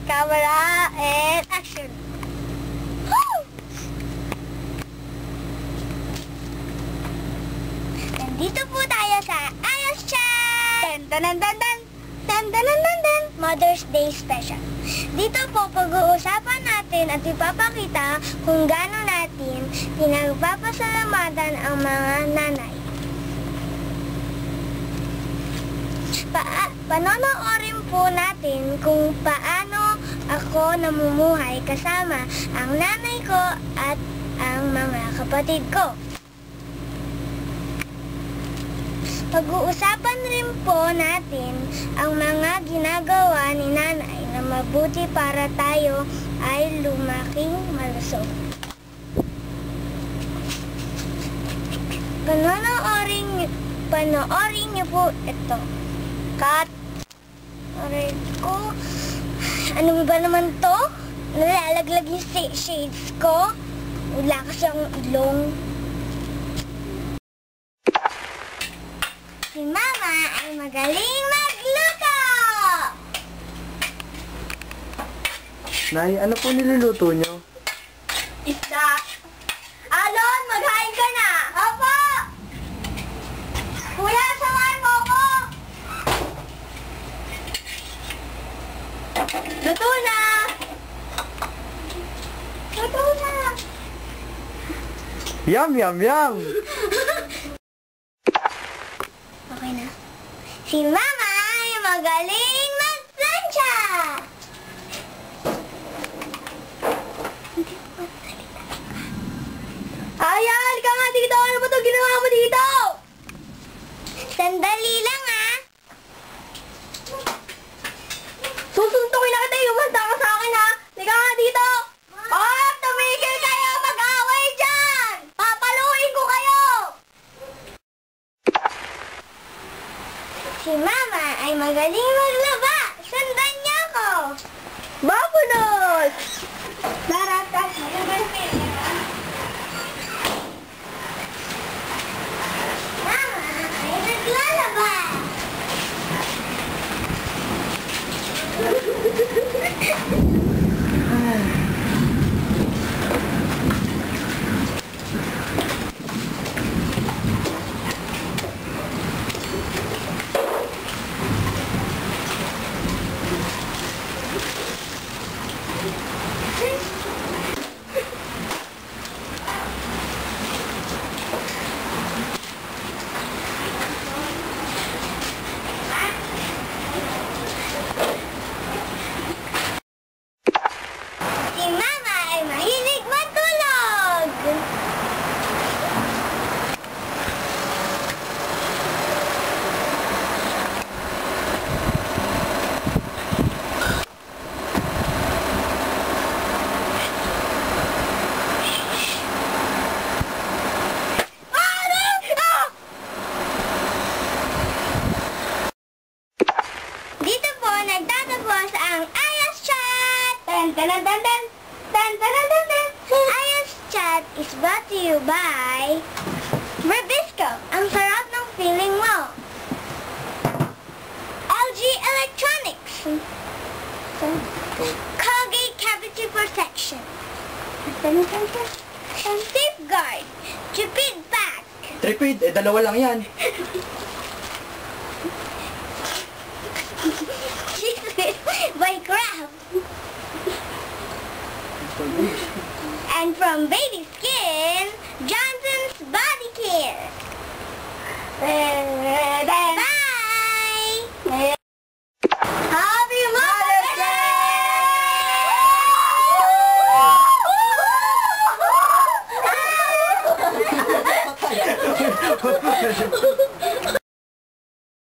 camera, and action! Woo! Nandito po tayo sa Ayos Chat! Mother's Day Special. Dito po pag-uusapan natin at ipapakita kung gaano natin pinagpapasalamatan ang mga nanay. Panonoorin po natin kung paano ako namumuhay kasama ang nanay ko at ang mga kapatid ko. Pag-uusapan rin po natin ang mga ginagawa ni nanay na mabuti para tayo ay lumaking malusog. Panoorin niyo po ito. Cut! Aray ko. Ano ba naman to? Nalalaglag yung shades ko. Wala kasi ang ilong. Si Mama ay magaling magluto! Nay, ano po niluluto nyo? Isda! Alon, maghain ka na! Opo! Kuya, samahan mo ko! Luto na! Luto na! Yum, yum, yum! Okay na. Si Mama ay magaling magplancha! Ayan! Ka nga dito! Ano ba ito ginawa mo dito? Sandali lang ah! Susuntukin na kita! Umanda ka sa akin ha! Liga nga dito! Oh! Tumigil kayo! Mag-away dyan! Papaluin ko kayo! Si Mama ay magaling maglaba! Sundan niya ako! Babulos! Daratas! Mama ay naglalaba! Nagtatapos ang Ayos Chat! Ayos Chat is brought to you by Rebisco. Ang sarap ng feeling mo. LG Electronics. Colgate Cavity Protection. Safeguard. Tripid Pack. Tripid? Dalawa lang yan. By Kraft. And from Baby